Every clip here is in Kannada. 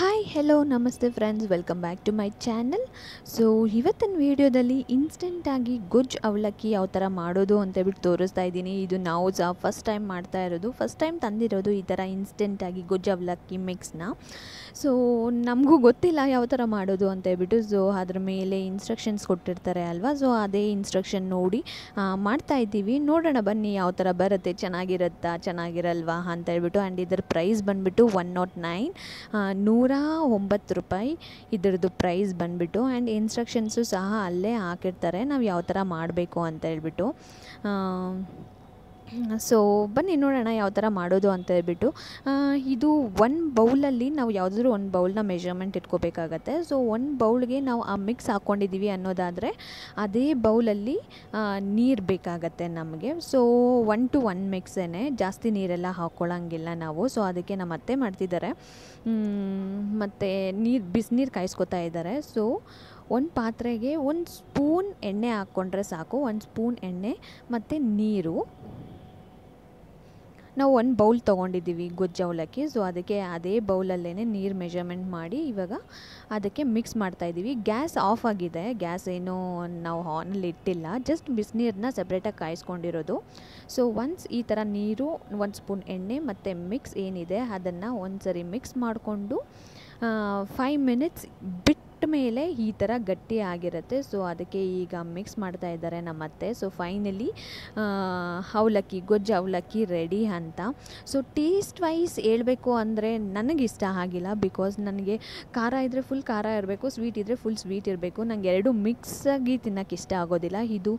ಹಾಯ್ ಹೆಲೋ ನಮಸ್ತೆ friends, welcome back to my channel. So ಇವತ್ತಿನ ವೀಡಿಯೋದಲ್ಲಿ ಇನ್ಸ್ಟೆಂಟಾಗಿ ಗೊಜ್ಜು ಅವಲಕ್ಕಿ ಯಾವ ಥರ ಮಾಡೋದು ಅಂತೇಳ್ಬಿಟ್ಟು ತೋರಿಸ್ತಾ ಇದ್ದೀನಿ. ಇದು ನಾವು ಸಹ ಫಸ್ಟ್ ಟೈಮ್ ಮಾಡ್ತಾ ಇರೋದು, ಫಸ್ಟ್ ಟೈಮ್ ತಂದಿರೋದು ಈ ಥರ ಇನ್ಸ್ಟೆಂಟಾಗಿ ಗೊಜ್ಜು ಅವಲಕ್ಕಿ ಮಿಕ್ಸ್ನ. ಸೊ ನಮಗೂ ಗೊತ್ತಿಲ್ಲ ಯಾವ ಥರ ಮಾಡೋದು ಅಂತೇಳ್ಬಿಟ್ಟು. ಸೊ ಅದ್ರ ಮೇಲೆ ಇನ್ಸ್ಟ್ರಕ್ಷನ್ಸ್ ಕೊಟ್ಟಿರ್ತಾರೆ ಅಲ್ವಾ, ಸೊ ಅದೇ ಇನ್ಸ್ಟ್ರಕ್ಷನ್ ನೋಡಿ ಮಾಡ್ತಾಯಿದ್ದೀವಿ. ನೋಡೋಣ ಬನ್ನಿ ಯಾವ ಥರ ಬರುತ್ತೆ, ಚೆನ್ನಾಗಿರಲ್ವಾ ಅಂತ ಹೇಳ್ಬಿಟ್ಟು. ಆ್ಯಂಡ್ ಇದರ ಪ್ರೈಸ್ ಬಂದುಬಿಟ್ಟು 109 ರೂಪಾಯಿ ಇದರದ್ದು ಪ್ರೈಸ್ ಬಂದುಬಿಟ್ಟು. ಆ್ಯಂಡ್ ಇನ್ಸ್ಟ್ರಕ್ಷನ್ಸು ಸಹ ಅಲ್ಲೇ ಹಾಕಿರ್ತಾರೆ, ನಾವು ಯಾವ ಥರ ಮಾಡಬೇಕು ಅಂತ ಹೇಳ್ಬಿಟ್ಟು. ಸೊ ಬನ್ನಿ ನೋಡೋಣ ಯಾವ ಥರ ಮಾಡೋದು ಅಂತ ಹೇಳ್ಬಿಟ್ಟು. ಇದು ಒಂದು ಬೌಲಲ್ಲಿ ನಾವು ಯಾವುದಾದ್ರೂ ಒಂದು ಬೌಲ್ನ ಮೆಷರ್ಮೆಂಟ್ ಇಟ್ಕೋಬೇಕಾಗತ್ತೆ. ಸೊ ಒಂದು ಬೌಲ್ಗೆ ನಾವು ಆ ಮಿಕ್ಸ್ ಹಾಕ್ಕೊಂಡಿದ್ದೀವಿ ಅನ್ನೋದಾದರೆ ಅದೇ ಬೌಲಲ್ಲಿ ನೀರು ಬೇಕಾಗತ್ತೆ ನಮಗೆ. ಸೊ 1:1 ಮಿಕ್ಸೇ, ಜಾಸ್ತಿ ನೀರೆಲ್ಲ ಹಾಕ್ಕೊಳ್ಳೋಂಗಿಲ್ಲ ನಾವು. ಸೊ ಅದಕ್ಕೆ ನಮ್ಮ ಅತ್ತೆ ಮಾಡ್ತಿದ್ದಾರೆ, ಮತ್ತು ಬಿಸಿನೀರು ಕಾಯಿಸ್ಕೊತಾ ಇದ್ದಾರೆ. ಸೊ ಒಂದು ಪಾತ್ರೆಗೆ 1 ಸ್ಪೂನ್ ಎಣ್ಣೆ ಹಾಕ್ಕೊಂಡ್ರೆ ಸಾಕು. 1 ಸ್ಪೂನ್ ಎಣ್ಣೆ ಮತ್ತು ನೀರು. ನಾವು 1 ಬೌಲ್ ತೊಗೊಂಡಿದ್ದೀವಿ ಗೊಜ್ಜು ಅವಲಕ್ಕಿ. ಸೊ ಅದಕ್ಕೆ ಅದೇ ಬೌಲಲ್ಲೇ ನೀರು ಮೆಷರ್ಮೆಂಟ್ ಮಾಡಿ ಇವಾಗ ಅದಕ್ಕೆ ಮಿಕ್ಸ್ ಮಾಡ್ತಾಯಿದ್ದೀವಿ. ಗ್ಯಾಸ್ ಆಫ್ ಆಗಿದೆ, ಗ್ಯಾಸ್ ಏನೂ ನಾವು ಆನಲ್ಲಿ ಇಟ್ಟಿಲ್ಲ, ಜಸ್ಟ್ ಬಿಸಿನೀರನ್ನ ಸಪ್ರೇಟಾಗಿ ಕಾಯಿಸ್ಕೊಂಡಿರೋದು. ಸೊ ಒನ್ಸ್ ಈ ಥರ ನೀರು, 1 ಸ್ಪೂನ್ ಎಣ್ಣೆ ಮತ್ತು ಮಿಕ್ಸ್ ಏನಿದೆ ಅದನ್ನು ಒಂದು ಸರಿ ಮಿಕ್ಸ್ ಮಾಡಿಕೊಂಡು 5 ಮಿನಿಟ್ಸ್ ಬಿಟ್ಟ ಮೇಲೆ ಈ ಥರ ಗಟ್ಟಿ ಆಗಿರುತ್ತೆ. ಸೊ ಅದಕ್ಕೆ ಈಗ ಮಿಕ್ಸ್ ಮಾಡ್ತಾ ಇದ್ದಾರೆ ನಮ್ಮ ಅತ್ತೆ. ಸೊ ಫೈನಲಿ ಅವಲಕ್ಕಿ, ಗೊಜ್ಜು ಅವಲಕ್ಕಿ ರೆಡಿ ಅಂತ. ಸೊ ಟೇಸ್ಟ್ ವೈಸ್ ಹೇಳಬೇಕು ಅಂದರೆ ನನಗಿಷ್ಟ ಆಗಿಲ್ಲ, ಬಿಕಾಸ್ ನನಗೆ ಖಾರ ಇದ್ದರೆ ಫುಲ್ ಖಾರ ಇರಬೇಕು, ಸ್ವೀಟ್ ಇದ್ದರೆ ಫುಲ್ ಸ್ವೀಟ್ ಇರಬೇಕು. ನನಗೆ ಎರಡು ಮಿಕ್ಸಾಗಿ ತಿನ್ನೋಕ್ಕೆ ಇಷ್ಟ ಆಗೋದಿಲ್ಲ. ಇದು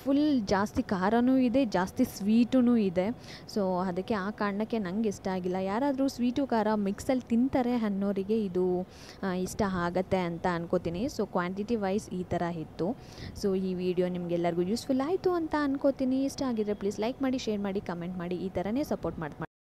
ಫುಲ್ ಜಾಸ್ತಿ ಖಾರನೂ ಇದೆ, ಜಾಸ್ತಿ ಸ್ವೀಟೂ ಇದೆ. ಸೊ ಅದಕ್ಕೆ ಆ ಕಾರಣಕ್ಕೆ ನನಗೆ ಇಷ್ಟ ಆಗಿಲ್ಲ. ಯಾರಾದರೂ ಸ್ವೀಟು ಖಾರ ಮಿಕ್ಸಲ್ಲಿ ತಿಂತಾರೆ ಅನ್ನೋರಿಗೆ ಇದು ಇಷ್ಟ ಆಗುತ್ತೆ ಅಂತ ಅನ್ಕೋತೀನಿ. ಸೊ ಕ್ವಾಂಟಿಟಿ ವೈಸ್ ಈ ಥರ ಇತ್ತು. ಸೊ ಈ ವಿಡಿಯೋ ನಿಮಗೆಲ್ಲರಿಗೂ ಯೂಸ್ಫುಲ್ ಆಯಿತು ಅಂತ ಅನ್ಕೋತೀನಿ. ಇಷ್ಟ ಆಗಿದ್ರೆ ಪ್ಲೀಸ್ ಲೈಕ್ ಮಾಡಿ, ಶೇರ್ ಮಾಡಿ, ಕಮೆಂಟ್ ಮಾಡಿ. ಈ ಥರನೇ ಸಪೋರ್ಟ್ ಮಾಡಿ.